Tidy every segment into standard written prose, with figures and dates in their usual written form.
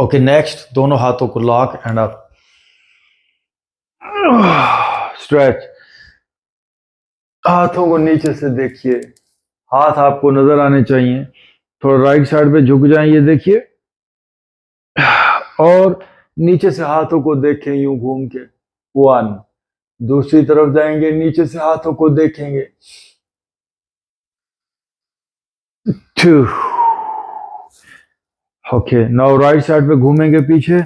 Okay, next दोनों हाथों को लॉक एंड अप, स्ट्रेच। हाथों को नीचे से देखिए, हाथ आपको नजर आने चाहिए। थोड़ा राइट साइड पे झुक जाएं, ये देखिए, और नीचे से हाथों को देखें यूं घूम के। 1, दूसरी तरफ जाएंगे, नीचे से हाथों को देखेंगे। 2, ओके, नाउ राइट साइड पे घूमेंगे पीछे।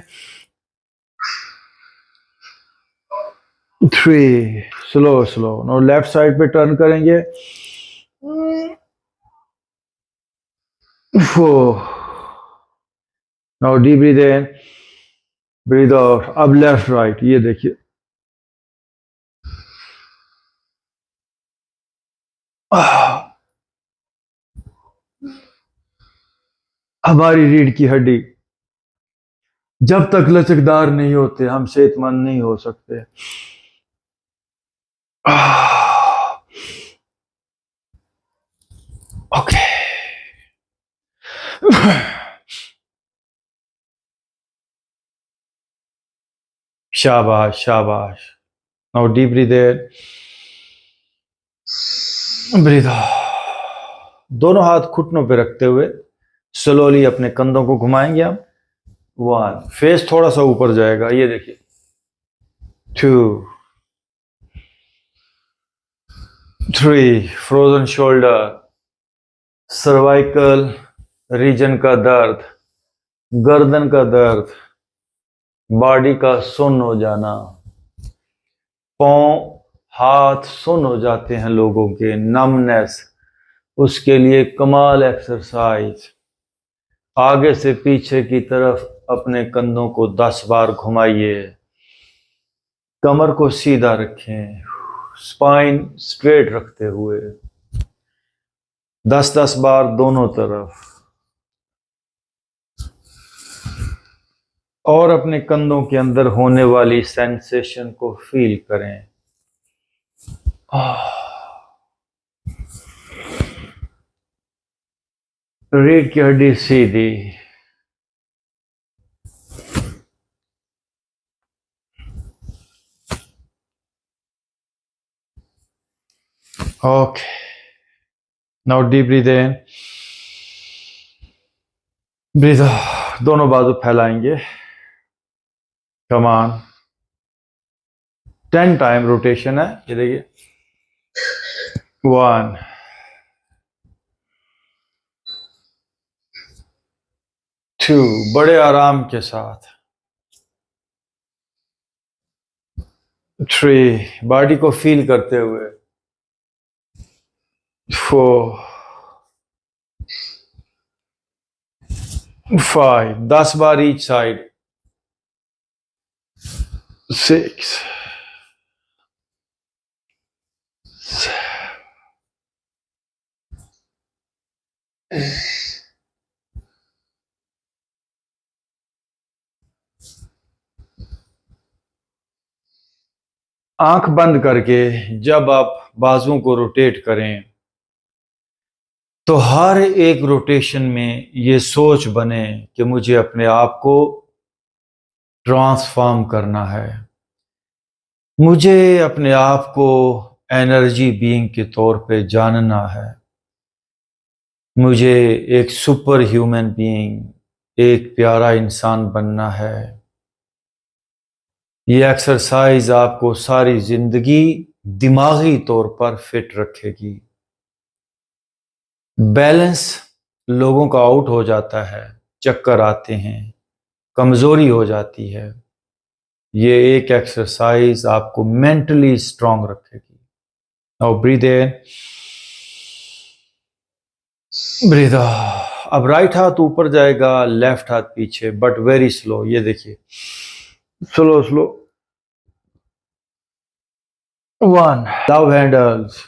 3, slow slow. Now left side पे टर्न करेंगे। 4, नाउ डीप ब्रीथ इन, ब्रीथ आउट। अब लेफ्ट राइट, ये देखिए। हमारी रीढ़ की हड्डी जब तक लचकदार नहीं होते, हम सेहतमंद नहीं हो सकते। ओके, शाबाश शाबाश। नाउ डीप ब्रीथ इन, ब्रीथ आउट। दोनों हाथ घुटनों पे रखते हुए स्लोली अपने कंधों को घुमाएंगे हम। 1, फेस थोड़ा सा ऊपर जाएगा, ये देखिए। 2, 3, फ्रोजन शोल्डर, सर्वाइकल रीजन का दर्द, गर्दन का दर्द, बॉडी का सुन्न हो जाना, पांव हाथ सुन्न हो जाते हैं लोगों के, नमनेस, उसके लिए कमाल एक्सरसाइज। आगे से पीछे की तरफ अपने कंधों को 10 बार घुमाइए, कमर को सीधा रखें, स्पाइन स्ट्रेट रखते हुए 10-10 बार दोनों तरफ, और अपने कंधों के अंदर होने वाली सेंसेशन को फील करें। रीढ़ की हड्डी सीधी। ओके, नाउ डीप ब्रीथ इन, ब्रीथ आउट। दोनों बाजू फैलाएंगे। कम ऑन, 10 टाइम रोटेशन है, ये देखिए। 1, 2, बड़े आराम के साथ। 3, बॉडी को फील करते हुए। 4, 5, 10 बार ईच साइड। 6, 7, आंख बंद करके जब आप बाजुओं को रोटेट करें तो हर एक रोटेशन में ये सोच बने कि मुझे अपने आप को ट्रांसफॉर्म करना है, मुझे अपने आप को एनर्जी बीइंग के तौर पे जानना है, मुझे एक सुपर ह्यूमन बीइंग, एक प्यारा इंसान बनना है। ये एक्सरसाइज आपको सारी जिंदगी दिमागी तौर पर फिट रखेगी। बैलेंस लोगों का आउट हो जाता है, चक्कर आते हैं, कमजोरी हो जाती है। ये एक एक्सरसाइज आपको मेंटली स्ट्रांग रखेगी। नाउ ब्रीथ इन, ब्रीथ आउट। अब राइट हाथ ऊपर जाएगा, लेफ्ट हाथ पीछे, बट वेरी स्लो, ये देखिए। Slow slow. 1, love handles.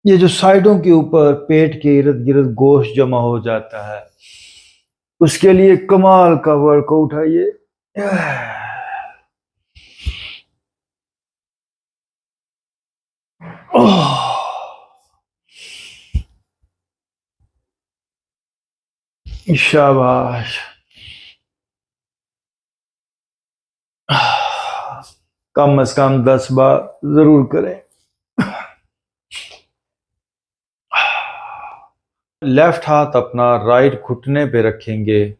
ये जो साइडों के ऊपर पेट के इर्द गिर्द गोश्त जमा हो जाता है, उसके लिए कमाल का वर्कआउट है ये। शाबाश। कम से कम 10 बार जरूर करें। लेफ्ट हाथ अपना राइट घुटने पे रखेंगे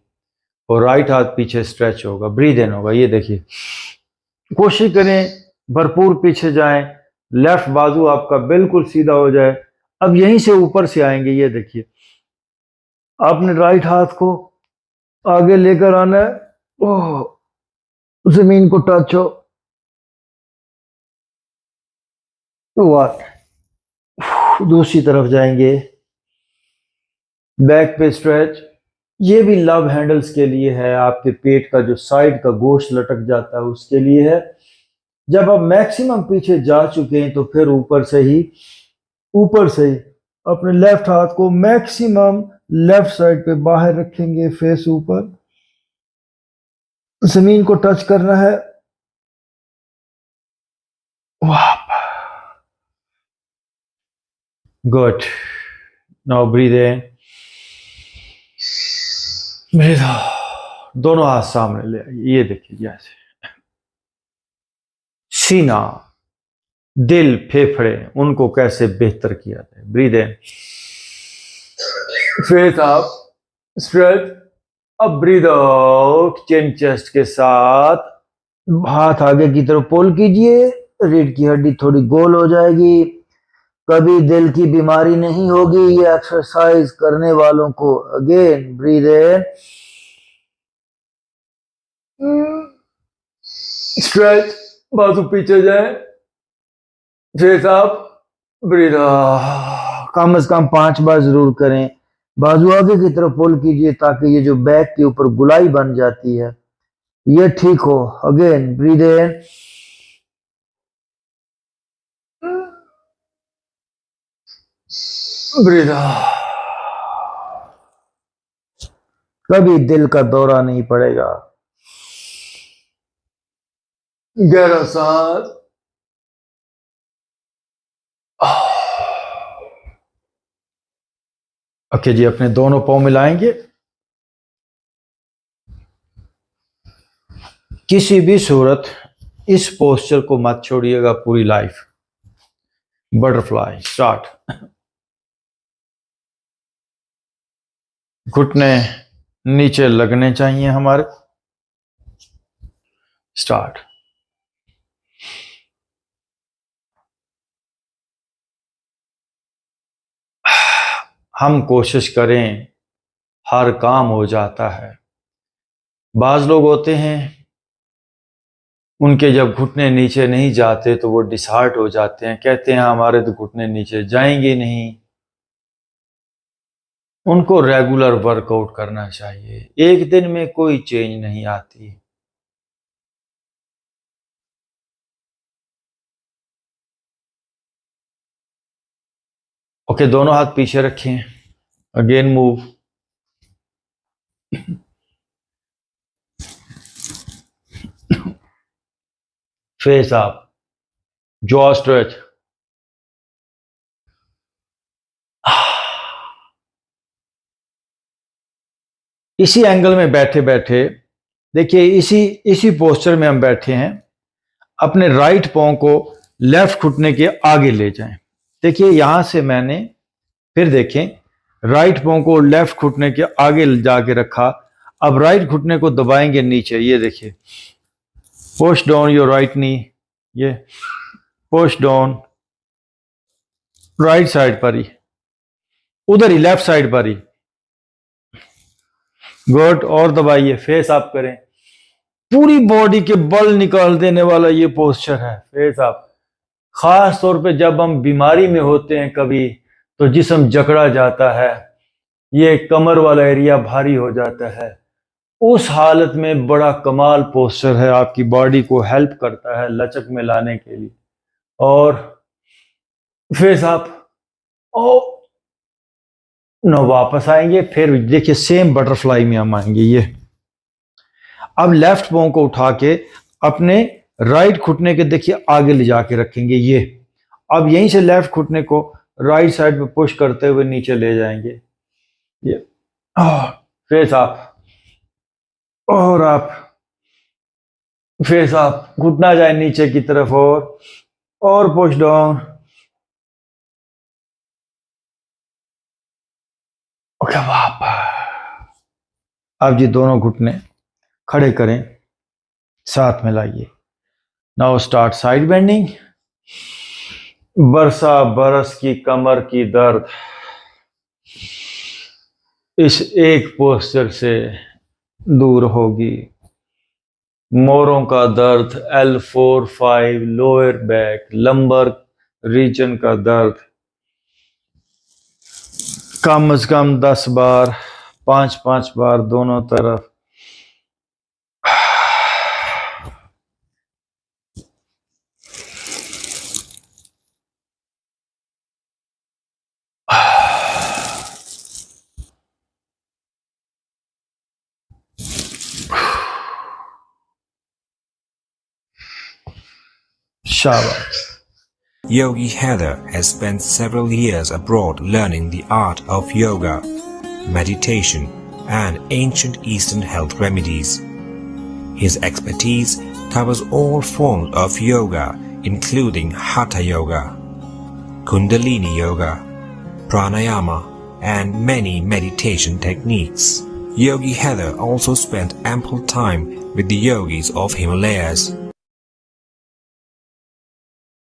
और राइट हाथ पीछे स्ट्रेच होगा, ब्रीद इन होगा। ये देखिए, कोशिश करें भरपूर पीछे जाएं, लेफ्ट बाजू आपका बिल्कुल सीधा हो जाए। अब यहीं से ऊपर से आएंगे। ये देखिए, आपने राइट हाथ को आगे लेकर आना है, ओह जमीन को टच हो, दूसरी तरफ जाएंगे, बैक पे स्ट्रेच। ये भी लव हैंडल्स के लिए है, आपके पेट का जो साइड का गोश्त लटक जाता है उसके लिए है। जब आप मैक्सिमम पीछे जा चुके हैं तो फिर ऊपर से ही अपने लेफ्ट हाथ को मैक्सिमम लेफ्ट साइड पे बाहर रखेंगे, फेस ऊपर, जमीन को टच करना है। वाह, good. Now breathe in, breathe out. दोनों हाथ सामने ले आइए। ये देखिए, जैसे सीना, दिल, फेफड़े, उनको कैसे बेहतर किया जाए। Breathe in, face up, stretch. अब ब्रीद आउट, चिन चेस्ट के साथ हाथ आगे की तरफ पुल कीजिए, रीढ़ की हड्डी थोड़ी गोल हो जाएगी। कभी दिल की बीमारी नहीं होगी ये एक्सरसाइज करने वालों को। अगेन ब्रीद इन, स्ट्रेच, बाजू पीछे जाए, फेस अप, ब्रीद आउट। कम से कम 5 बार जरूर करें। बाजू आगे की तरफ पुल कीजिए ताकि ये जो बैक के ऊपर गुलाई बन जाती है ये ठीक हो। Again breathe in, breathe out. कभी दिल का दौरा नहीं पड़ेगा। गहरा सांस। ओके जी, अपने दोनों पांव मिलाएंगे। किसी भी सूरत इस पोस्चर को मत छोड़िएगा पूरी लाइफ। Butterfly start. घुटने नीचे लगने चाहिए हमारे। स्टार्ट। हम कोशिश करें, हर काम हो जाता है। बाज लोग होते हैं, उनके जब घुटने नीचे नहीं जाते तो वो डिसहार्ट हो जाते हैं, कहते हैं हमारे तो घुटने नीचे जाएंगे नहीं। उनको रेगुलर वर्कआउट करना चाहिए, एक दिन में कोई चेंज नहीं आती। ओके, दोनों हाथ पीछे रखें। Again move. Face up, jaw stretch. इसी एंगल में बैठे बैठे देखिए, इसी पोस्चर में हम बैठे हैं। अपने राइट पांव को लेफ्ट घुटने के आगे ले जाएं। देखिए, यहां से मैंने, फिर देखें, राइट पांव को लेफ्ट घुटने के आगे जाके रखा। अब राइट घुटने को दबाएंगे नीचे। ये देखिए, push down your right knee. ये पुश डाउन, राइट साइड पर ही, उधर ही लेफ्ट साइड पर ही। गुड, और दबाइए। फेस अप करें। पूरी बॉडी के बल निकाल देने वाला ये पोस्चर है, फेस अप। खास तौर पे जब हम बीमारी में होते हैं कभी, तो जिस्म जकड़ा जाता है, ये कमर वाला एरिया भारी हो जाता है, उस हालत में बड़ा कमाल पोस्चर है, आपकी बॉडी को हेल्प करता है लचक में लाने के लिए। और फेस अप, ओ न वापस आएंगे। फिर देखिए, सेम बटरफ्लाई में हम आएंगे। ये अब लेफ्ट पांव को उठा के अपने राइट घुटने के देखिए आगे ले जाके रखेंगे। ये अब यहीं से लेफ्ट घुटने को राइट साइड पे पुश करते हुए नीचे ले जाएंगे। ये फेस अप और अप, फेस अप, घुटना जाए नीचे की तरफ और पुश डाउन। ओके, वापस। अब जी दोनों घुटने खड़े करें, साथ में लाइए। Now start side bending. बरसा बरस की कमर की दर्द इस एक पोस्चर से दूर होगी। मोरों का दर्द, L4-5, lower back, lumbar region का दर्द कम से कम 10 बार, 5-5 बार दोनों तरफ। शाबाश। Yogi Haider has spent several years abroad learning the art of yoga, meditation, and ancient Eastern health remedies. His expertise covers all forms of yoga, including Hatha Yoga, Kundalini Yoga, Pranayama, and many meditation techniques. Yogi Haider also spent ample time with the yogis of Himalayas.